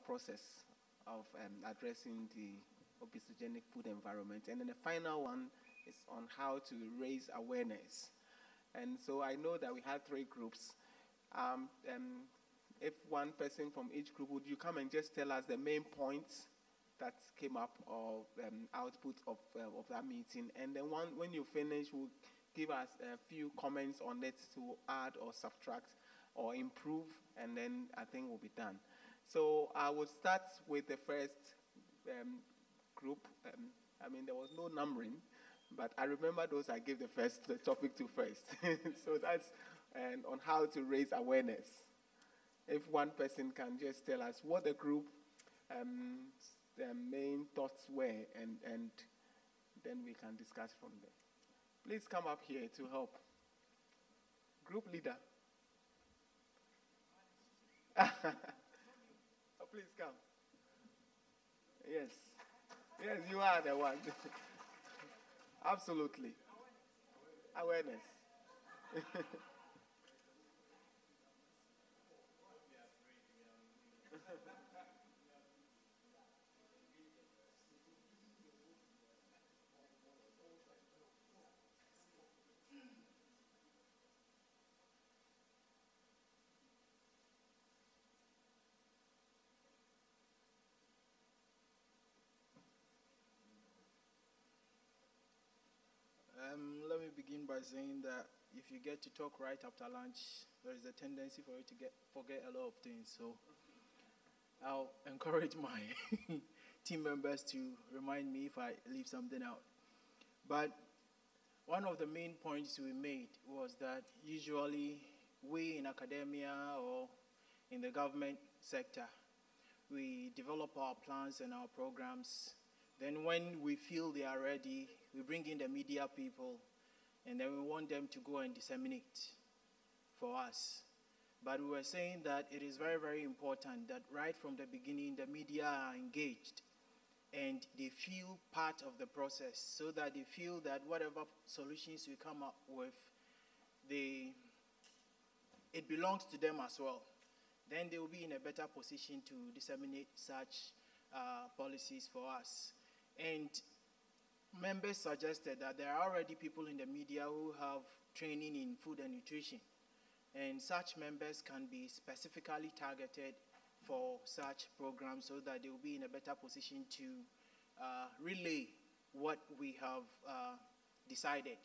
process of addressing the obesogenic food environment. And then the final one is on how to raise awareness. And so I know that we had 3 groups. If one person from each group, would you come and just tell us the main points that came up or output of that meeting? And then when you finish, we'll give us a few comments on it to add or subtract or improve, and then I think we'll be done. So I will start with the first group. There was no numbering, but I remember those I gave the topic to first. So that's on how to raise awareness. If one person can just tell us what the group their main thoughts were, and then we can discuss from there. Please come up here to help. Group leader. Oh, please come. Yes. Yes, you are the one. Absolutely. Awareness. Let me begin by saying that if you get to talk right after lunch, there is a tendency for you to forget a lot of things. So I'll encourage my team members to remind me if I leave something out. But one of the main points we made was that usually we in academia or in the government sector, we develop our plans and our programs. Then when we feel they are ready, we bring in the media people, and then we want them to go and disseminate for us. But we were saying that it is very, very important that right from the beginning, the media are engaged and they feel part of the process, so that they feel that whatever solutions we come up with, it belongs to them as well. Then they will be in a better position to disseminate such policies for us. And members suggested that there are already people in the media who have training in food and nutrition, and such members can be specifically targeted for such programs so that they will be in a better position to relay what we have decided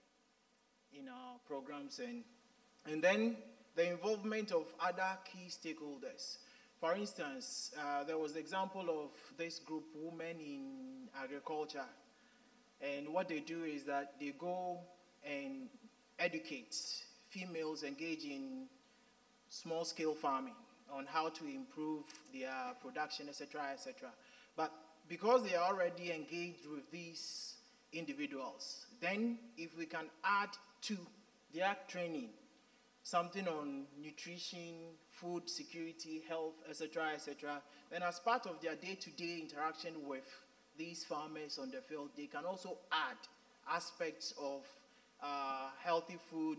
in our programs, and then the involvement of other key stakeholders. For instance, there was the example of this group, Women in Agriculture. And what they do is that they go and educate females engaged in small-scale farming on how to improve their production, etc., etc. But because they are already engaged with these individuals, then if we can add to their training something on nutrition, food security, health, etc., etc., then as part of their day-to-day interaction with these farmers on the field, they can also add aspects of healthy food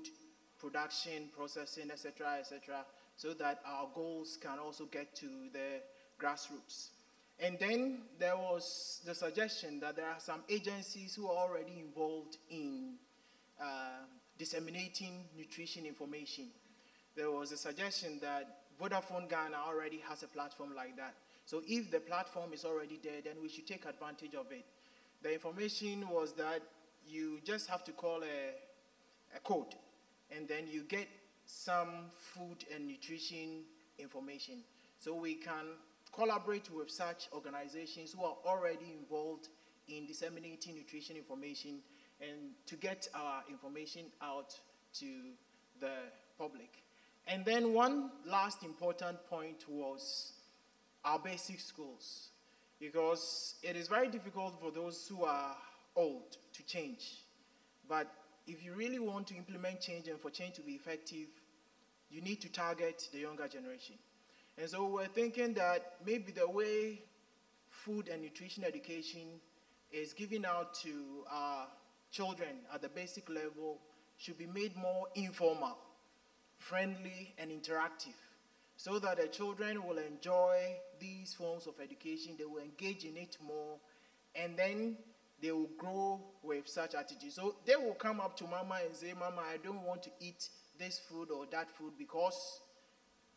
production, processing, etc., etc., so that our goals can also get to the grassroots. And then there was the suggestion that there are some agencies who are already involved in disseminating nutrition information. There was a suggestion that Vodafone Ghana already has a platform like that. So if the platform is already there, then we should take advantage of it. The information was that you just have to call a code, and then you get some food and nutrition information. So we can collaborate with such organizations who are already involved in disseminating nutrition information and to get our information out to the public. And then one last important point was our basic schools, because it is very difficult for those who are old to change. But if you really want to implement change and for change to be effective, you need to target the younger generation. And so we're thinking that maybe the way food and nutrition education is given out to our children at the basic level should be made more informal, friendly, and interactive, so that the children will enjoy these forms of education, they will engage in it more, and then they will grow with such attitudes. So they will come up to mama and say, Mama, I don't want to eat this food or that food because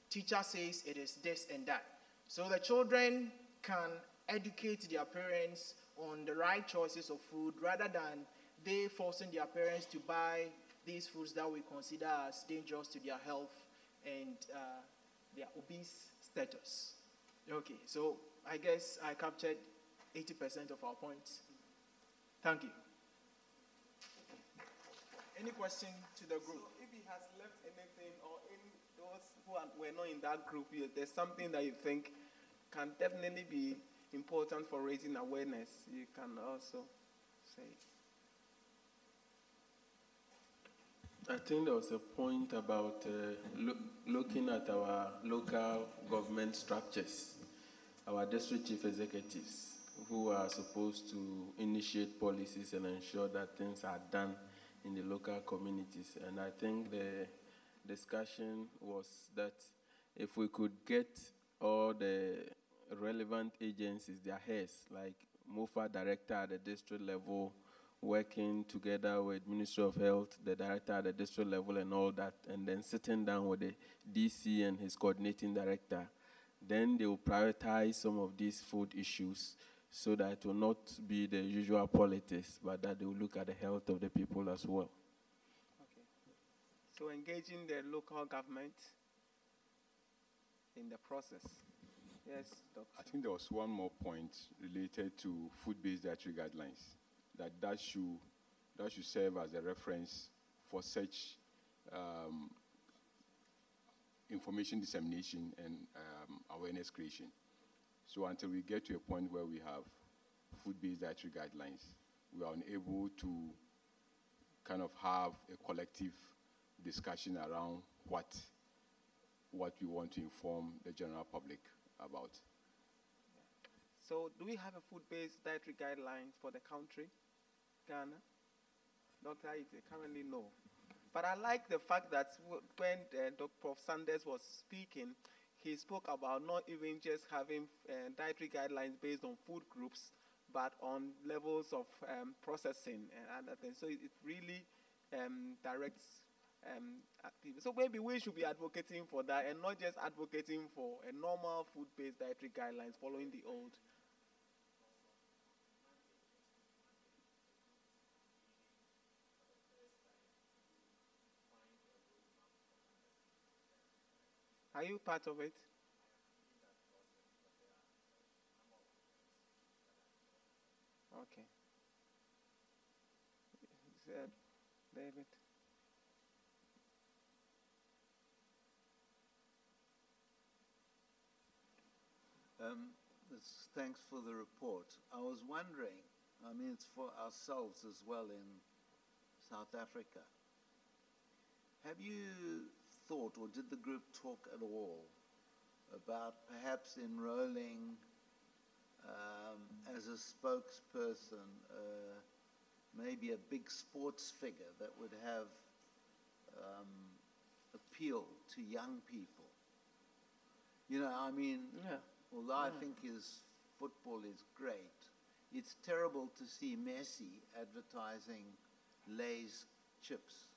teacher says it is this and that. So the children can educate their parents on the right choices of food rather than they forcing their parents to buy these foods that we consider as dangerous to their health and their obese status. Okay, so I guess I captured 80% of our points. Thank you. Any question to the group? So if he has left anything, or any those who were not in that group, there's something that you think can definitely be important for raising awareness, you can also say. I think there was a point about looking at our local government structures, our district chief executives, who are supposed to initiate policies and ensure that things are done in the local communities. And I think the discussion was that if we could get all the relevant agencies, their heads, like MOFA director at the district level, working together with Ministry of Health, the director at the district level and all that, and then sitting down with the DC and his coordinating director, then they will prioritize some of these food issues so that it will not be the usual politics, but that they will look at the health of the people as well. Okay. So engaging the local government in the process. Yes, Doctor. I think there was one more point related to food-based dietary guidelines, that should serve as a reference for such information dissemination and awareness creation. So until we get to a point where we have food-based dietary guidelines, we are unable to kind of have a collective discussion around what we want to inform the general public about. So do we have a food-based dietary guidelines for the country, Ghana? Dr. Ite, currently no. But I like the fact that when Dr. Prof. Sanders was speaking, he spoke about not even just having dietary guidelines based on food groups, but on levels of processing and other things. So it really directs people. So maybe we should be advocating for that and not just advocating for a normal food-based dietary guidelines following the old. Are you part of it? Okay. David. Thanks for the report. I was wondering, I mean, it's for ourselves as well in South Africa. Have you thought, or did the group talk at all about perhaps enrolling as a spokesperson maybe a big sports figure that would have appeal to young people? You know, I mean, Yeah. although I think his football is great, it's terrible to see Messi advertising Lay's chips.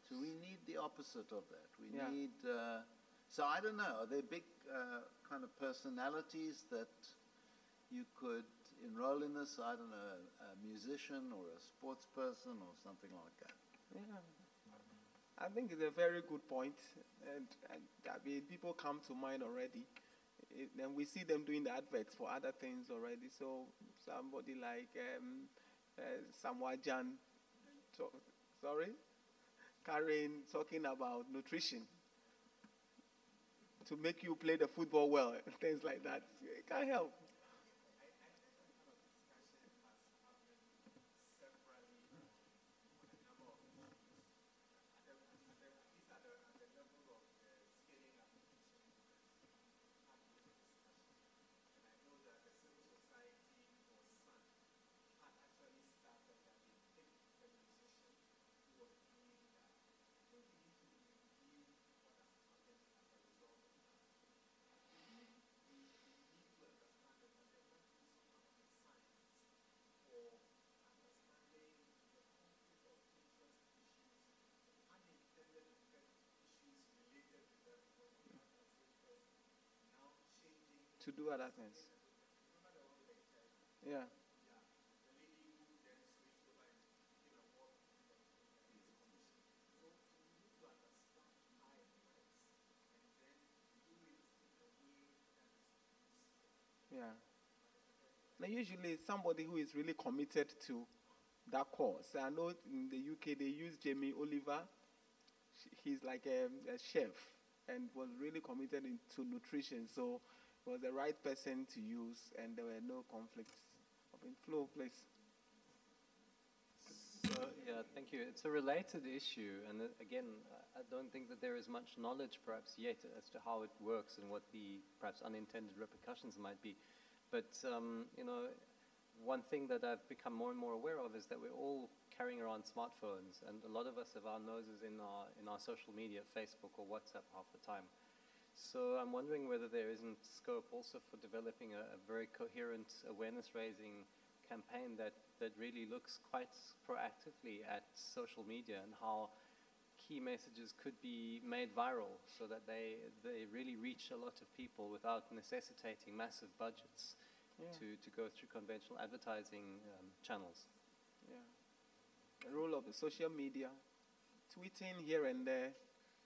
So we need the opposite of that. We Yeah. need, so I don't know, are there big kind of personalities that you could enroll in this? I don't know, a musician or a sports person or something like that. Yeah. I think it's a very good point, and I mean, people come to mind already. And we see them doing the adverts for other things already. So somebody like Samuel Jan, Karen talking about nutrition to make you play the football well, things like that. It can't help. to do other things. Yeah. Yeah. Now, usually somebody who is really committed to that cause. I know in the UK they use Jamie Oliver. He's like a chef and was really committed to nutrition. So he was the right person to use, and there were no conflicts of inflow, please. So, yeah, thank you. It's a related issue, and again, I don't think that there is much knowledge perhaps yet as to how it works and what the perhaps unintended repercussions might be. But, you know, one thing that I've become more and more aware of is that we're all carrying around smartphones, and a lot of us have our noses in our social media, Facebook or WhatsApp half the time. So I'm wondering whether there isn't scope also for developing a very coherent awareness-raising campaign that really looks quite proactively at social media and how key messages could be made viral so that they really reach a lot of people without necessitating massive budgets to go through conventional advertising channels. Yeah. The role of the social media, tweeting here and there.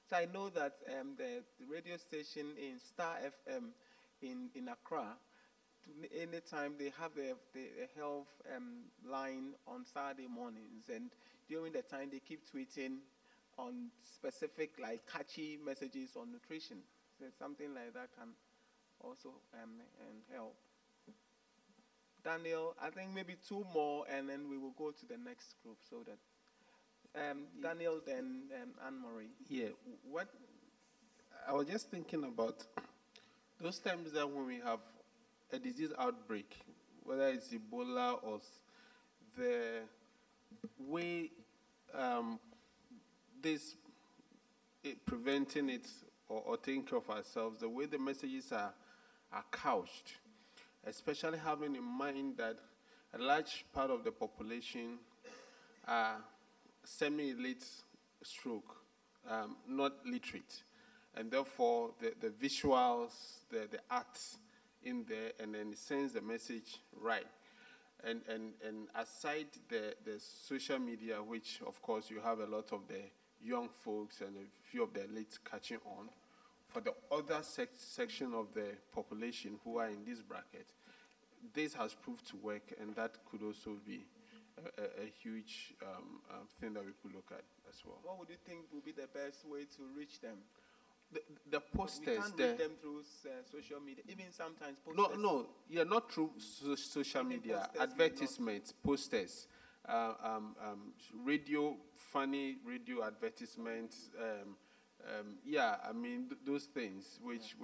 So I know that the radio station in Star FM in Accra, anytime they have the health line on Saturday mornings, and during the time they keep tweeting on specific, like, catchy messages on nutrition. So something like that can also help. Daniel, I think maybe two more, and then we will go to the next group. So that Daniel, then Anne-Marie. Yeah, what I was just thinking about those times that when we have a disease outbreak, whether it's Ebola or the way preventing it or taking care of ourselves, the way the messages are couched, especially having in mind that a large part of the population are semi-elite stroke, not literate. And therefore, the visuals, the arts in there, and then it sends the message right. And aside the social media, which, of course, you have a lot of the young folks and a few of the elites catching on, for the other section of the population who are in this bracket, this has proved to work, and that could also be a huge thing that we could look at as well. What would you think would be the best way to reach them? The posters. We can't reach them through social media, even sometimes posters. Not through social media. Advertisements, posters, funny radio advertisements. I mean those things which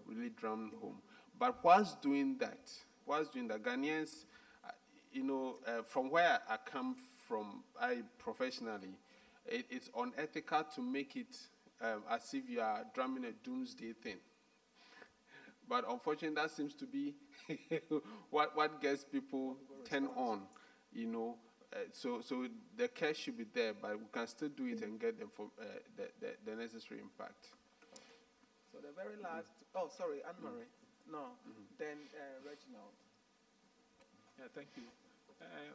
really drum home. But whilst doing that, Ghanaians, from where I come from, professionally, it's unethical to make it as if you are drumming a doomsday thing. But unfortunately, that seems to be what gets people turned on, So the care should be there, but we can still do it and get them for the necessary impact. So the very last, sorry, Anne-Marie. No, then Reginald. Yeah, thank you.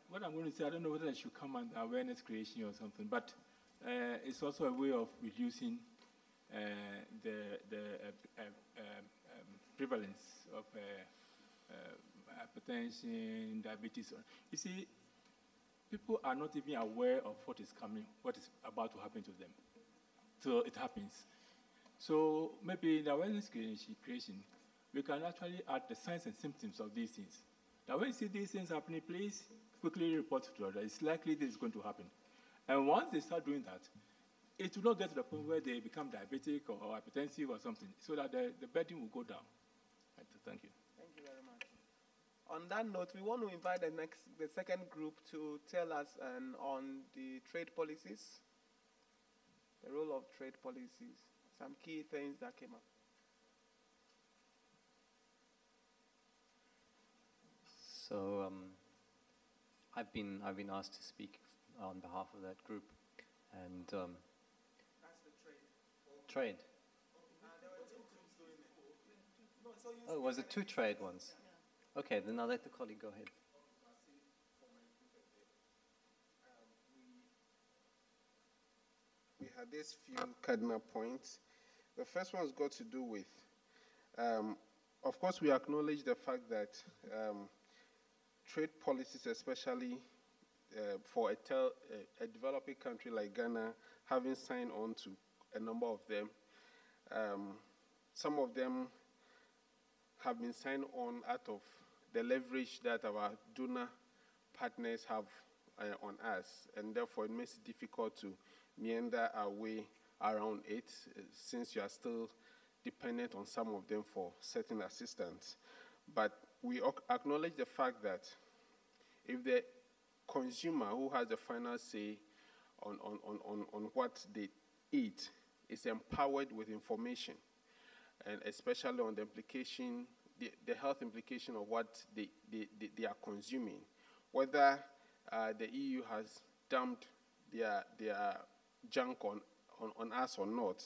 What I'm going to say, I don't know whether it should come under awareness creation or something, but it's also a way of reducing the prevalence of hypertension, diabetes. You see, people are not even aware of what is coming, what is about to happen to them. So it happens. So maybe in the awareness creation, we can actually add the signs and symptoms of these things. Now, when you see these things happening, please quickly report to others. It's likely this is going to happen. And once they start doing that, it will not get to the point where they become diabetic or hypertensive or something, so that the burden will go down. Right, so thank you. Thank you very much. On that note, we want to invite the second group to tell us on the trade policies, the role of trade policies, some key things that came up. So I've been asked to speak on behalf of that group, and that's the trade. Trade. There were two groups doing it. No, Oh, was it two trade ones? Okay, then I'll let the colleague go ahead. We had these few cardinal points. The first one's got to do with, of course, we acknowledge the fact that trade policies, especially for a developing country like Ghana, having signed on to a number of them, some of them have been signed on out of the leverage that our donor partners have on us, and therefore it makes it difficult to meander our way around it, since you are still dependent on some of them for certain assistance. But we acknowledge the fact that if the consumer who has the final say on what they eat is empowered with information, and especially on the implication, the health implication of what they are consuming, whether the EU has dumped their junk on us or not,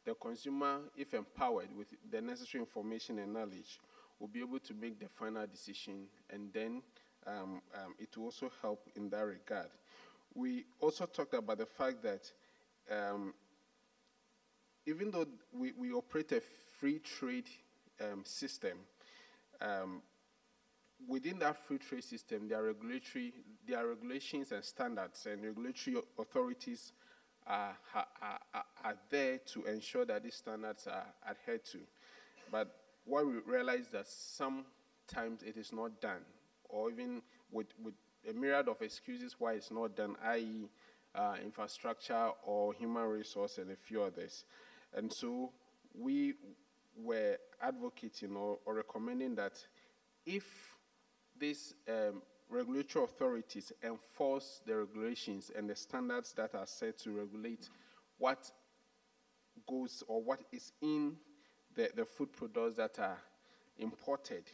the consumer, if empowered with the necessary information and knowledge, will be able to make the final decision, and then it will also help in that regard. We also talked about the fact that even though we operate a free trade system, within that free trade system, there are regulations and standards, and regulatory authorities are there to ensure that these standards are adhered to. But what we realize that sometimes it is not done, or even with a myriad of excuses why it's not done, i.e. Infrastructure or human resource and a few others. And so we were advocating or recommending that if these regulatory authorities enforce the regulations and the standards that are set to regulate what goes or what is in the food products that are imported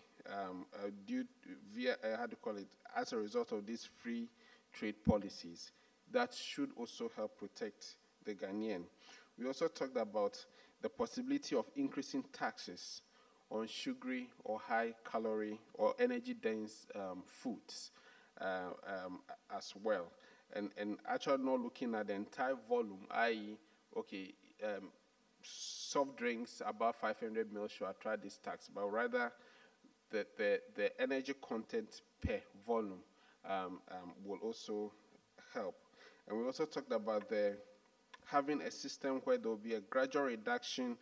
as a result of these free trade policies, that should also help protect the Ghanaian. We also talked about the possibility of increasing taxes on sugary or high-calorie or energy-dense foods as well. And actually not looking at the entire volume, i.e., okay, soft drinks above 500 ml should attract this tax, but rather the energy content per volume will also help. And we also talked about having a system where there will be a gradual reduction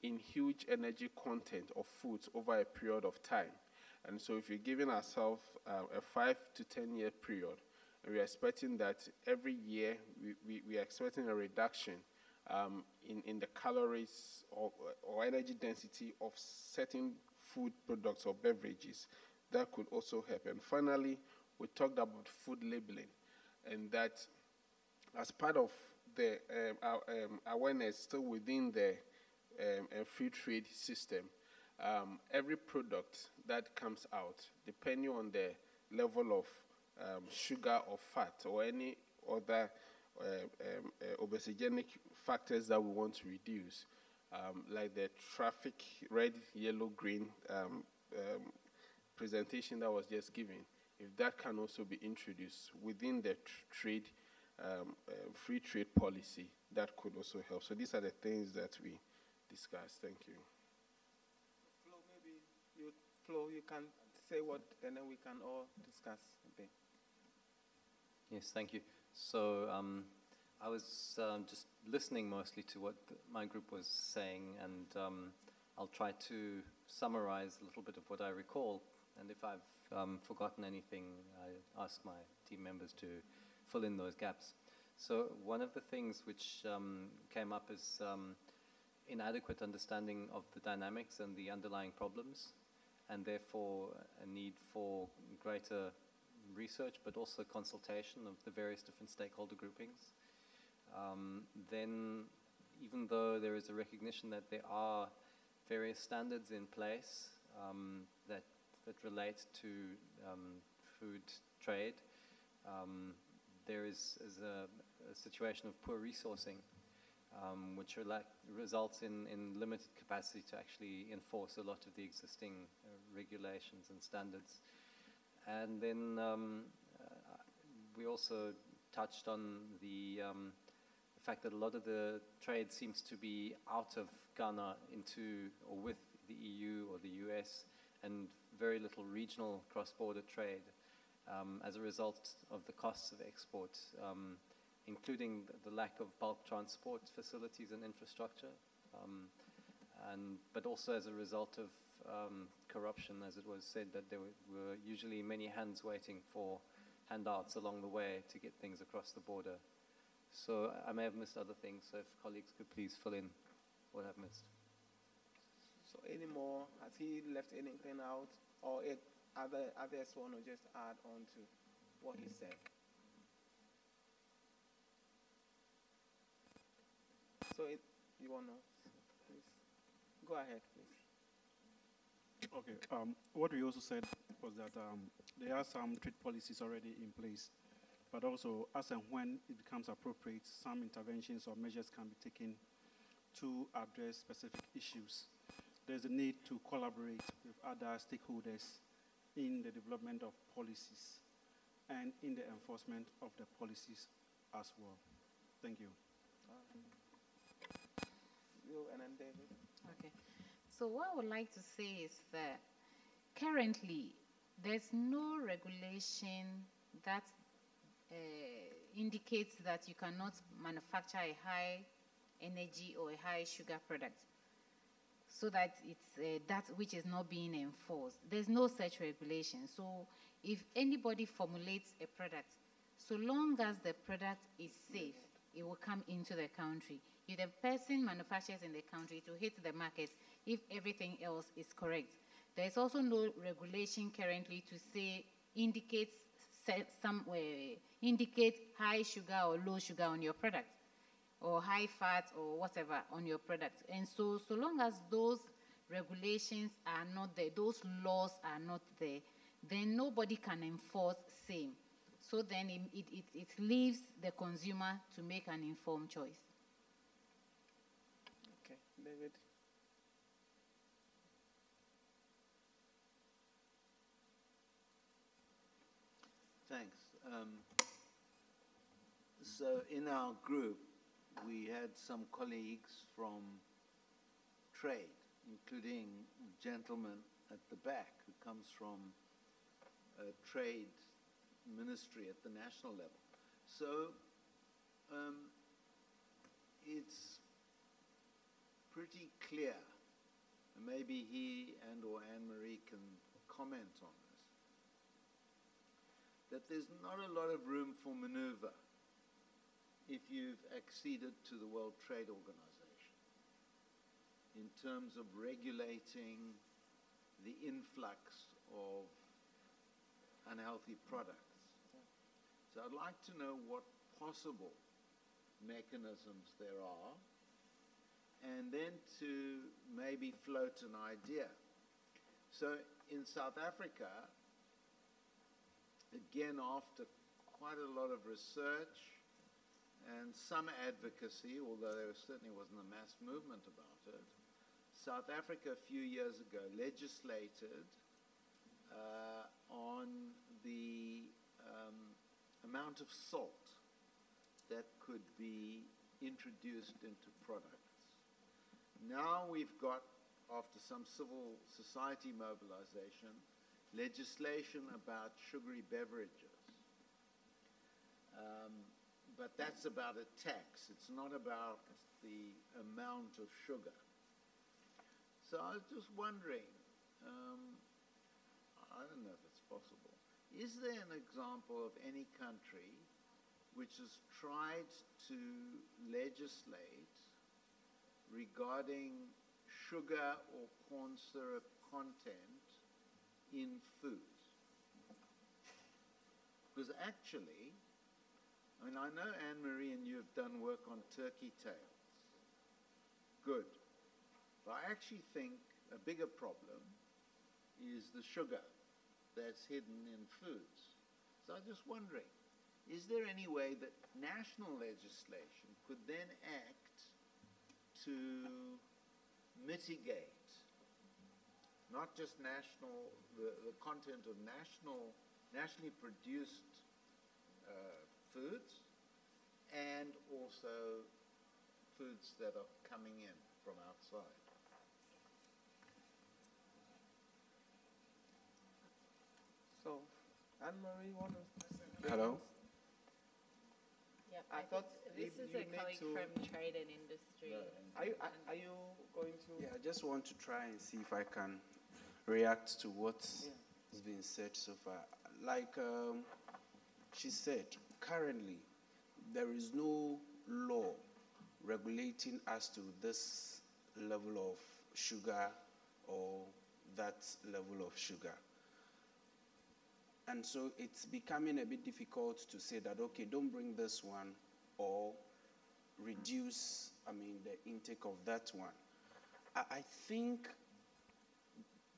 in huge energy content of foods over a period of time. And so if you're giving ourselves a 5 to 10 year period, and we're expecting that every year we are expecting a reduction in the calories or energy density of certain food products or beverages, that could also help. And finally, we talked about food labeling, and that as part of the awareness still within the free trade system, every product that comes out, depending on the level of sugar or fat or any other obesogenic factors that we want to reduce, like the traffic red, yellow, green presentation that was just given, if that can also be introduced within the free trade policy, that could also help. So these are the things that we discussed. Thank you. Flo, maybe you can say what, and then we can all discuss a bit. Yes, thank you. So I was just listening mostly to what my group was saying, and I'll try to summarize a little bit of what I recall. And if I've forgotten anything, I ask my team members to fill in those gaps. So one of the things which came up is inadequate understanding of the dynamics and the underlying problems, and therefore a need for greater research, but also consultation of the various different stakeholder groupings. Then, even though there is a recognition that there are various standards in place that relate to food trade, there is a situation of poor resourcing which results in limited capacity to actually enforce a lot of the existing regulations and standards. And then we also touched on the fact that a lot of the trade seems to be out of Ghana into or with the EU or the US, and very little regional cross-border trade as a result of the costs of export, including the lack of bulk transport facilities and infrastructure, but also as a result of corruption, as it was said, that there were usually many hands waiting for handouts along the way to get things across the border. So I may have missed other things, so if colleagues could please fill in what I've missed. So any more? Has he left anything out? Or others want to just add on to what he said? So you want to, please? Go ahead, please. Okay. What we also said was that there are some trade policies already in place, but also as and when it becomes appropriate, some interventions or measures can be taken to address specific issues. There's a need to collaborate with other stakeholders in the development of policies and in the enforcement of the policies as well. Thank you. You and then David. Okay. So what I would like to say is that currently there's no regulation that indicates that you cannot manufacture a high energy or a high sugar product, so that it's that which is not being enforced. There's no such regulation. So if anybody formulates a product, so long as the product is safe, it will come into the country. If the person manufactures in the country, to hit the market if everything else is correct. There's also no regulation currently to say indicate high sugar or low sugar on your product, or high fat or whatever on your product. And so long as those regulations are not there, those laws are not there, then nobody can enforce same. So then it leaves the consumer to make an informed choice. Okay, David. Thanks. So in our group, we had some colleagues from trade, including a gentleman at the back who comes from a trade ministry at the national level. So it's pretty clear, and maybe he and or Anne-Marie can comment on this, that there's not a lot of room for maneuver if you've acceded to the World Trade Organization in terms of regulating the influx of unhealthy products. So I'd like to know what possible mechanisms there are, and then to maybe float an idea. So in South Africa, again, after quite a lot of research and some advocacy, although there certainly wasn't a mass movement about it, South Africa a few years ago legislated on the amount of salt that could be introduced into products. Now we've got, after some civil society mobilization, legislation about sugary beverages. But that's about a tax. It's not about the amount of sugar. So I was just wondering, I don't know if it's possible, is there an example of any country which has tried to legislate regarding sugar or corn syrup content in foods? Because actually, I mean, I know Anne-Marie and you have done work on turkey tails. Good. But I actually think a bigger problem is the sugar that's hidden in foods. So I'm just wondering, is there any way that national legislation could then act to mitigate not just the content of nationally produced foods, and also foods that are coming in from outside? So, Anne-Marie, you want to say? Hello? Yep, I thought this you is a need colleague to- from Trade and Industry. Are you going to? Yeah, I just want to try and see if I can react to what's been said so far. Like she said, currently there is no law regulating as to this level of sugar or that level of sugar. And so it's becoming a bit difficult to say that, okay, don't bring this one or reduce, the intake of that one. I think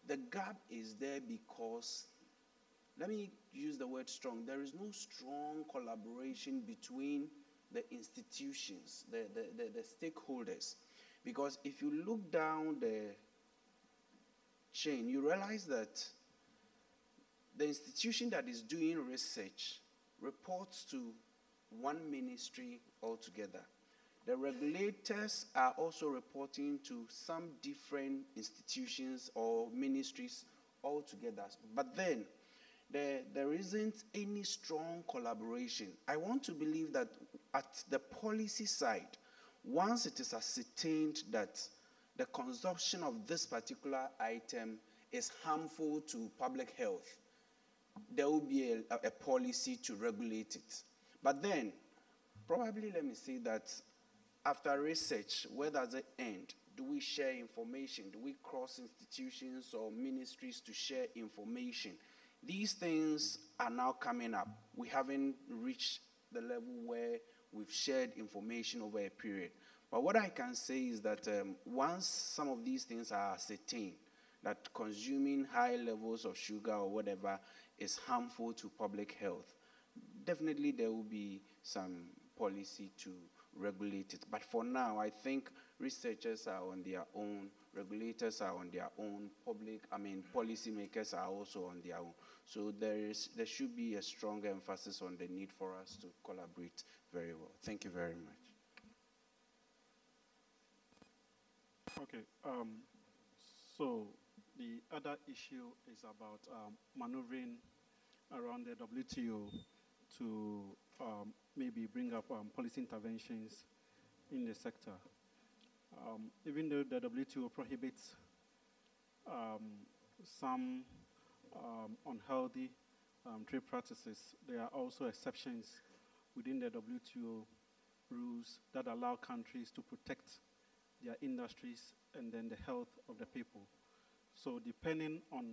the gap is there because, let me use the word strong, there is no strong collaboration between the institutions, the stakeholders. Because if you look down the chain, you realize that the institution that is doing research reports to one ministry altogether. The regulators are also reporting to some different institutions or ministries altogether. But then, there isn't any strong collaboration. I want to believe that at the policy side, once it is ascertained that the consumption of this particular item is harmful to public health, there will be a policy to regulate it. But then, probably let me say that after research, where does it end? Do we share information? Do we cross institutions or ministries to share information? These things are now coming up. We haven't reached the level where we've shared information over a period. But what I can say is that once some of these things are ascertained, that consuming high levels of sugar or whatever is harmful to public health, definitely there will be some policy to regulate it. But for now, I think researchers are on their own, regulators are on their own, policymakers are also on their own. So there should be a strong emphasis on the need for us to collaborate very well. Thank you very much. Okay, so the other issue is about maneuvering around the WTO to maybe bring up policy interventions in the sector. Even though the WTO prohibits some unhealthy trade practices, there are also exceptions within the WTO rules that allow countries to protect their industries and then the health of the people. So depending on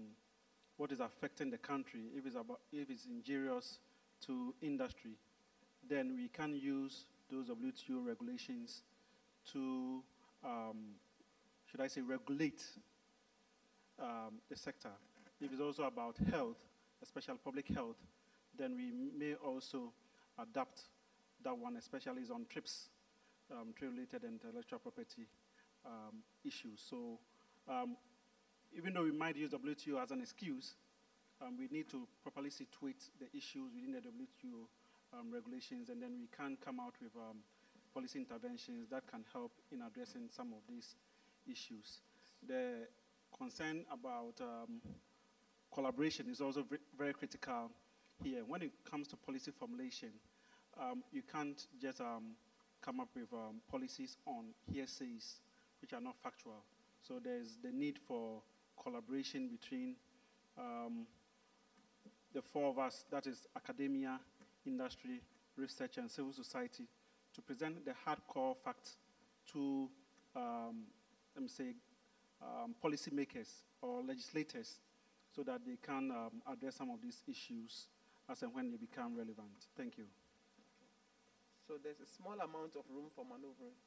what is affecting the country, if it's injurious to industry, then we can use those WTO regulations to, regulate the sector. If it's also about health, especially public health, then we may also adapt that one, especially on TRIPS, trade-related and intellectual property issues. So even though we might use WTO as an excuse, we need to properly situate the issues within the WTO regulations, and then we can come out with policy interventions that can help in addressing some of these issues. The concern about collaboration is also very critical here. When it comes to policy formulation, you can't just come up with policies on hearsays which are not factual. So there's the need for collaboration between the four of us, that is academia, industry, research, and civil society, to present the hardcore facts to, policymakers or legislators so that they can address some of these issues as and when they become relevant. Thank you. So there's a small amount of room for maneuvering.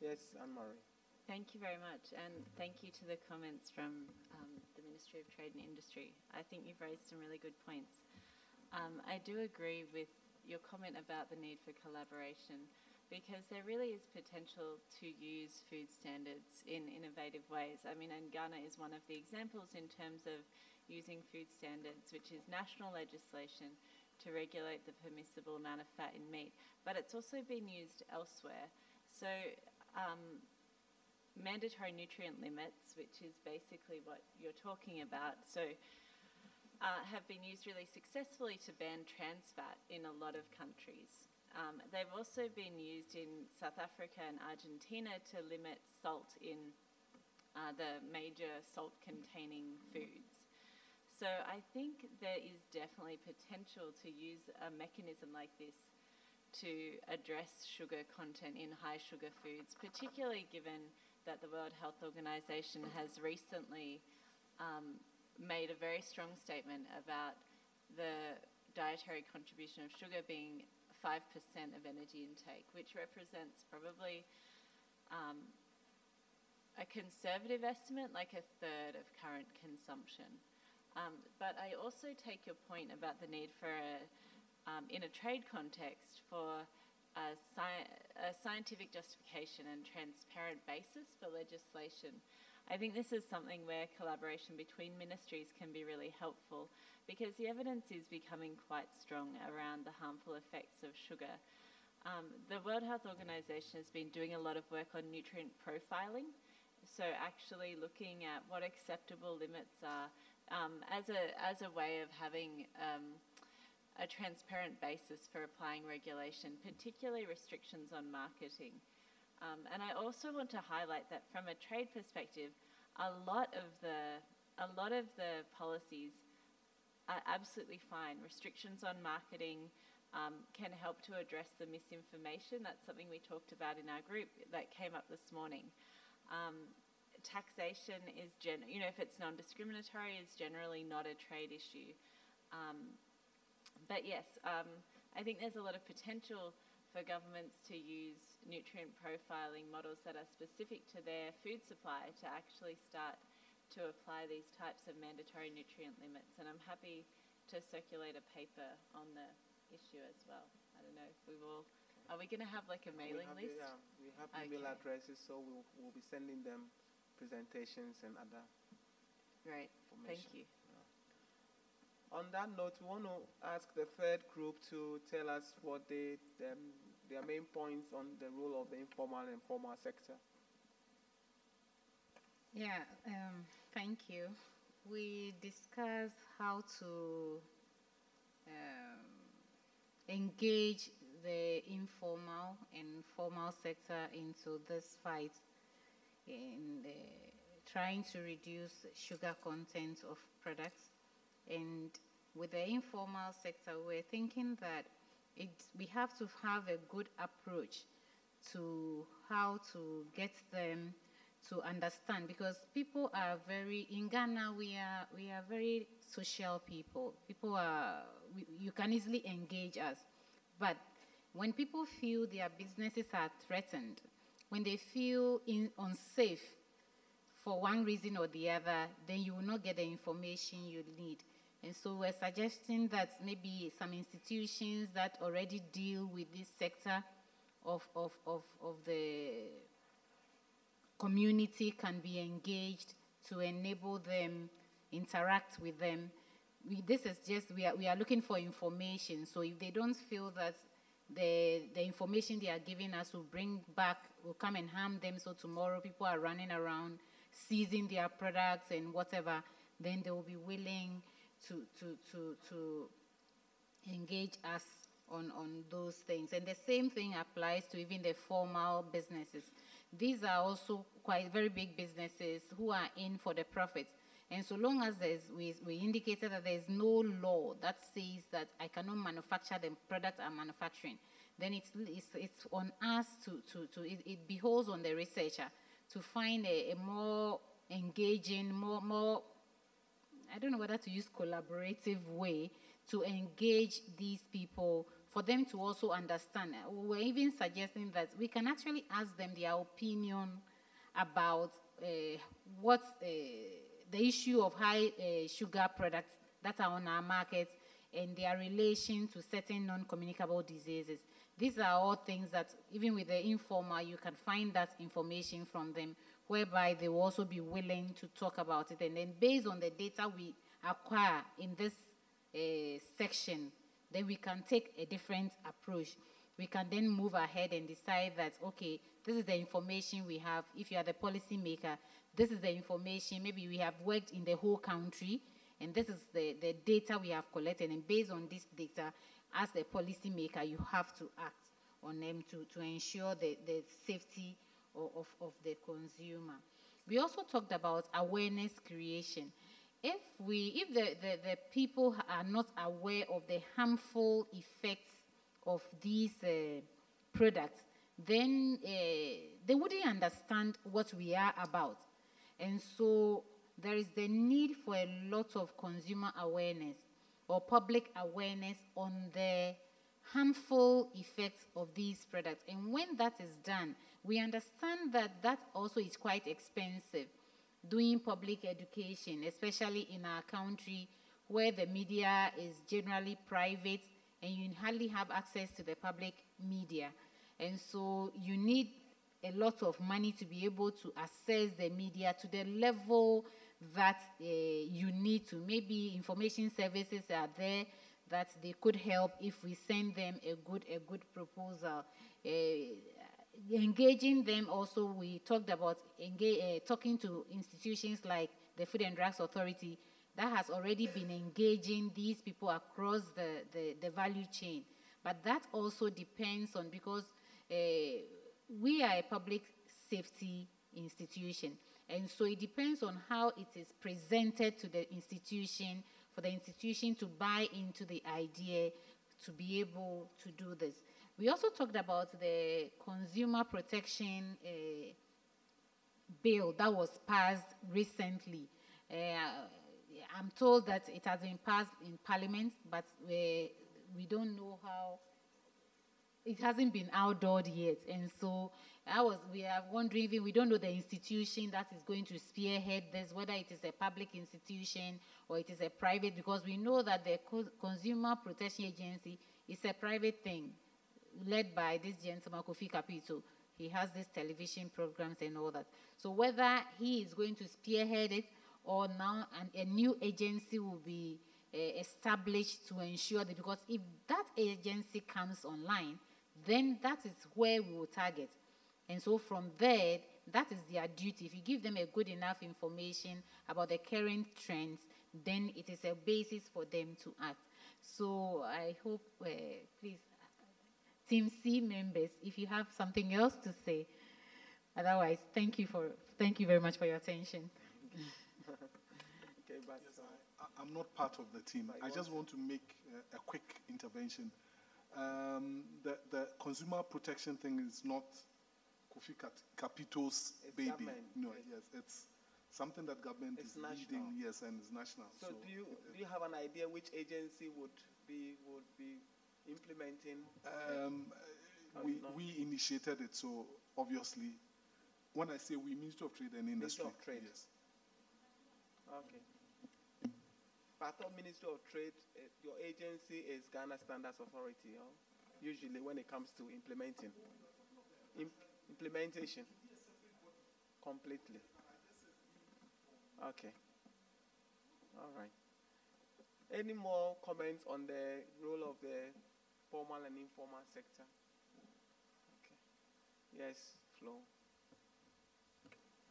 Yes, Anne-Marie. Thank you very much, and thank you to the comments from the Ministry of Trade and Industry. I think you've raised some really good points. I do agree with your comment about the need for collaboration, because there really is potential to use food standards in innovative ways. I mean, and Ghana is one of the examples in terms of using food standards, which is national legislation to regulate the permissible amount of fat in meat. But it's also been used elsewhere. So mandatory nutrient limits, which is basically what you're talking about, have been used really successfully to ban trans fat in a lot of countries. They've also been used in South Africa and Argentina to limit salt in the major salt-containing foods. So I think there is definitely potential to use a mechanism like this to address sugar content in high sugar foods, particularly given that the World Health Organization has recently made a very strong statement about the dietary contribution of sugar being 5% of energy intake, which represents probably a conservative estimate, like a third of current consumption. But I also take your point about the need for, in a trade context, for a scientific justification and transparent basis for legislation. I think this is something where collaboration between ministries can be really helpful, because the evidence is becoming quite strong around the harmful effects of sugar. The World Health Organization has been doing a lot of work on nutrient profiling, so actually looking at what acceptable limits are as a way of having a transparent basis for applying regulation, particularly restrictions on marketing. And I also want to highlight that from a trade perspective, a lot of the policies are absolutely fine. Restrictions on marketing can help to address the misinformation. That's something we talked about in our group that came up this morning. Taxation is, if it's non-discriminatory, is generally not a trade issue. But yes, I think there's a lot of potential for governments to use nutrient profiling models that are specific to their food supply to actually start to apply these types of mandatory nutrient limits. And I'm happy to circulate a paper on the issue as well. I don't know if we will. Are we going to have like a mailing list? Yeah, we have email addresses, so we'll be sending them presentations and other Great, thank you. On that note, we want to ask the third group to tell us what their main points on the role of the informal and formal sector. Yeah, thank you. We discussed how to engage the informal and formal sector into this fight in trying to reduce sugar content of products. And with the informal sector, we're thinking that we have to have a good approach to how to get them to understand, because people are in Ghana, we are very social people. You can easily engage us. But when people feel their businesses are threatened, when they feel unsafe for one reason or the other, then you will not get the information you need. And so we're suggesting that maybe some institutions that already deal with this sector of the community can be engaged to enable them, interact with them. We are looking for information. So if they don't feel that the information they are giving us will come and harm them, so tomorrow people are running around seizing their products and whatever, then they will be willing to engage us on those things. And the same thing applies to even the formal businesses. These are also quite very big businesses who are in for the profits. And so long as we indicated that there's no law that says that I cannot manufacture the product I'm manufacturing, then it's on us it beholds on the researcher to find a more engaging, more I don't know whether to use collaborative way to engage these people, for them to also understand. We're even suggesting that we can actually ask them their opinion about what the issue of high sugar products that are on our markets and their relation to certain non-communicable diseases. These are all things that, even with the informal, you can find that information from them, whereby they will also be willing to talk about it. And then based on the data we acquire in this section, then we can take a different approach. We can then move ahead and decide that, okay, this is the information we have. If you are the policy maker, this is the information. Maybe we have worked in the whole country, and this is the data we have collected. And based on this data, as the policy maker, you have to act on them to ensure the safety of the consumer. We also talked about awareness creation. If the people are not aware of the harmful effects of these products, then they wouldn't understand what we are about. And so there is the need for a lot of consumer awareness or public awareness on the harmful effects of these products. And when that is done, we understand that that also is quite expensive, doing public education, especially in our country where the media is generally private and you hardly have access to the public media. And so you need a lot of money to be able to access the media to the level that you need to. Maybe information services are there that they could help if we send them a good proposal. Engaging them also, we talked about talking to institutions like the Food and Drugs Authority that has already been engaging these people across the value chain. But that also depends on, because we are a public safety institution. And so it depends on how it is presented to the institution, for the institution to buy into the idea to be able to do this. We also talked about the consumer protection bill that was passed recently. I'm told that it has been passed in Parliament, but we don't know how. It hasn't been outlawed yet, and so we are wondering, even we don't know the institution that is going to spearhead this, whether it is a public institution or it is a private, because we know that the Consumer Protection Agency is a private thing, led by this gentleman, Kofi Kapito. He has these television programs and all that. So whether he is going to spearhead it or now a new agency will be established to ensure that, because if that agency comes online, then that is where we will target. And so from there, that is their duty. If you give them a good enough information about the current trends, then it is a basis for them to act. So I hope, please, Team C members, if you have something else to say. Otherwise, thank you very much for your attention. Okay, but yes, I'm not part of the team. I just want to make a quick intervention. The consumer protection thing is not Kofi Kapito's baby. Government. No, yes, it's something that government is national. leading. Yes, and it's national. So do you have an idea which agency would be implementing? We initiated it, so obviously, when I say we, Ministry of Trade and Industry. Ministry of Trade. Yes. Okay. But I thought Ministry of Trade, your agency is Ghana Standards Authority, usually when it comes to implementation. Completely. Okay. All right. Any more comments on the role of the formal and informal sector? Okay. Yes, Flo.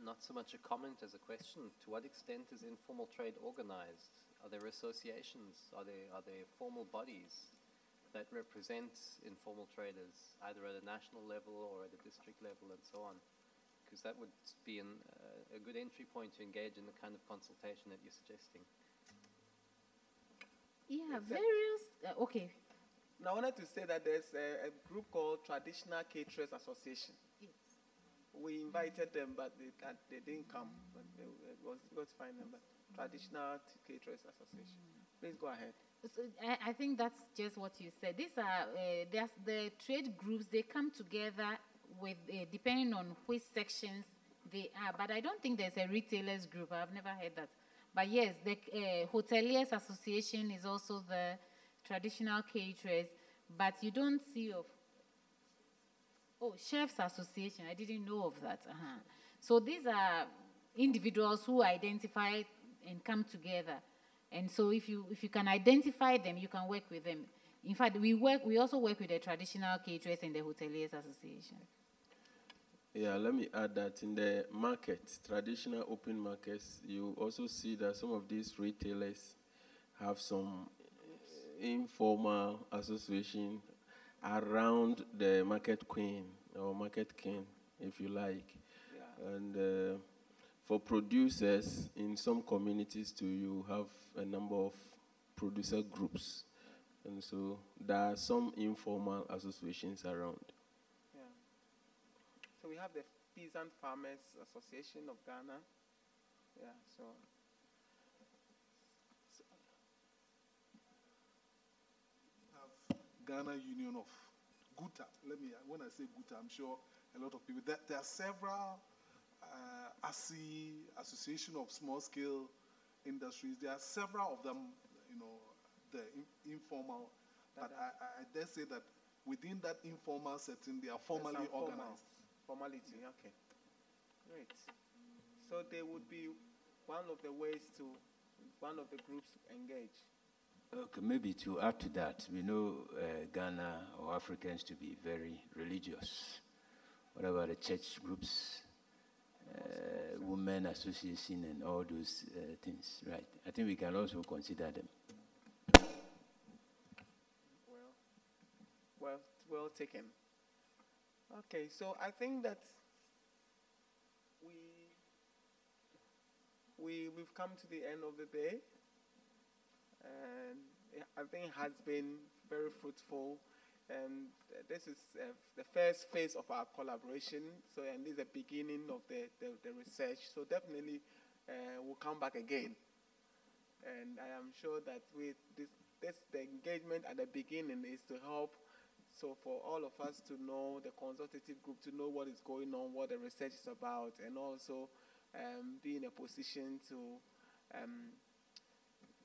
Not so much a comment as a question. To what extent is informal trade organized? Are there associations? Are there formal bodies that represent informal traders, either at a national level or at a district level and so on? Because that would be a good entry point to engage in the kind of consultation that you're suggesting. Yeah, various, okay. Now, I wanted to say that there's a group called Traditional Caterers Association. Yes. We invited them, but they didn't come. But it was good to find them. But Traditional Caterers Association. Please go ahead. So I think that's just what you said. These are the trade groups. They come together with depending on which sections they are. But I don't think there's a retailers group. I've never heard that. But yes, the Hoteliers Association is also the Traditional Caterers. But you don't see of Oh, Chefs Association. I didn't know of that. So these are individuals who identify and come together. And so if you can identify them, you can work with them. In fact, we also work with the Traditional Caterers and the Hoteliers Association. Yeah, let me add that in the market, traditional open markets, you also see that some of these retailers have some informal association around the market queen or market king, if you like. Yeah. And for producers, in some communities too, you have a number of producer groups. And so there are some informal associations around. Yeah. So we have the Peasant Farmers Association of Ghana. Yeah, so Ghana Union of Guta. When I say Guta, I'm sure a lot of people, there are several Association of Small Scale Industries. There are several of them, the informal, but I dare say that within that informal setting, they are formally organized. Formality, okay. Great. So they would be one of the ways one of the groups engage. Okay, maybe to add to that, we know Ghana or Africans to be very religious. What about the church groups, women association, and all those things, right? I think we can also consider them. Well taken. Okay, so I think that we've come to the end of the day, and I think it has been very fruitful. And this is the first phase of our collaboration. So, and this is the beginning of the research. So definitely, we'll come back again. And I am sure that with the engagement at the beginning is to help. So for all of us to know, the consultative group to know what is going on, what the research is about, and also be in a position to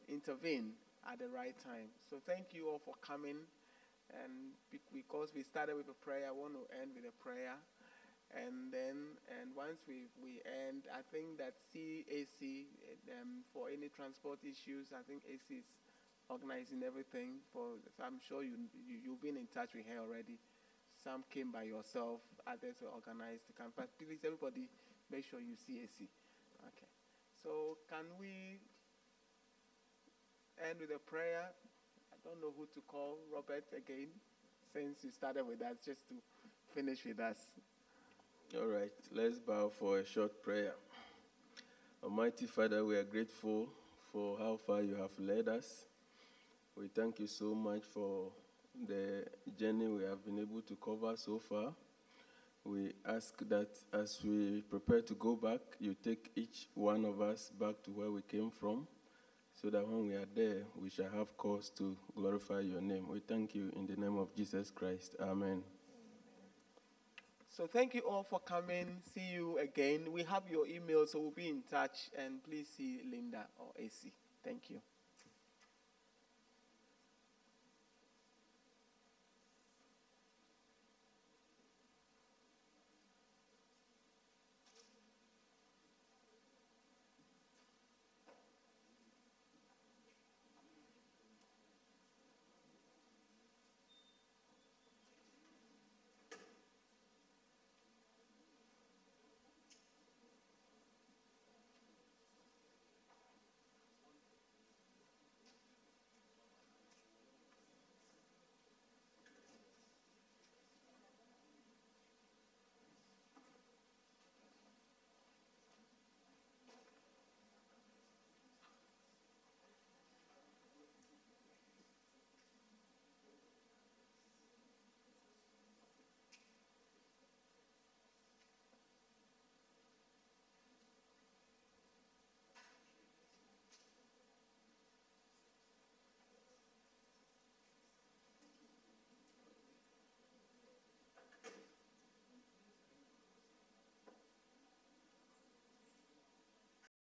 intervene at the right time. So thank you all for coming. And because we started with a prayer, I want to end with a prayer. And once we end, I think that CAC, for any transport issues, I think AC is organizing everything. So I'm sure you've been in touch with her already. Some came by yourself, others were organized. But please, everybody, make sure you see AC. Okay. So can we end with a prayer? I don't know who to call. Robert, again, since you started with us, just to finish with us. All right, let's bow for a short prayer. Almighty Father, we are grateful for how far you have led us. We thank you so much for the journey we have been able to cover so far. We ask that as we prepare to go back, you take each one of us back to where we came from, so that when we are there, we shall have cause to glorify your name. We thank you in the name of Jesus Christ. Amen. So thank you all for coming. See you again. We have your email, so we'll be in touch. And please see Linda or AC. Thank you.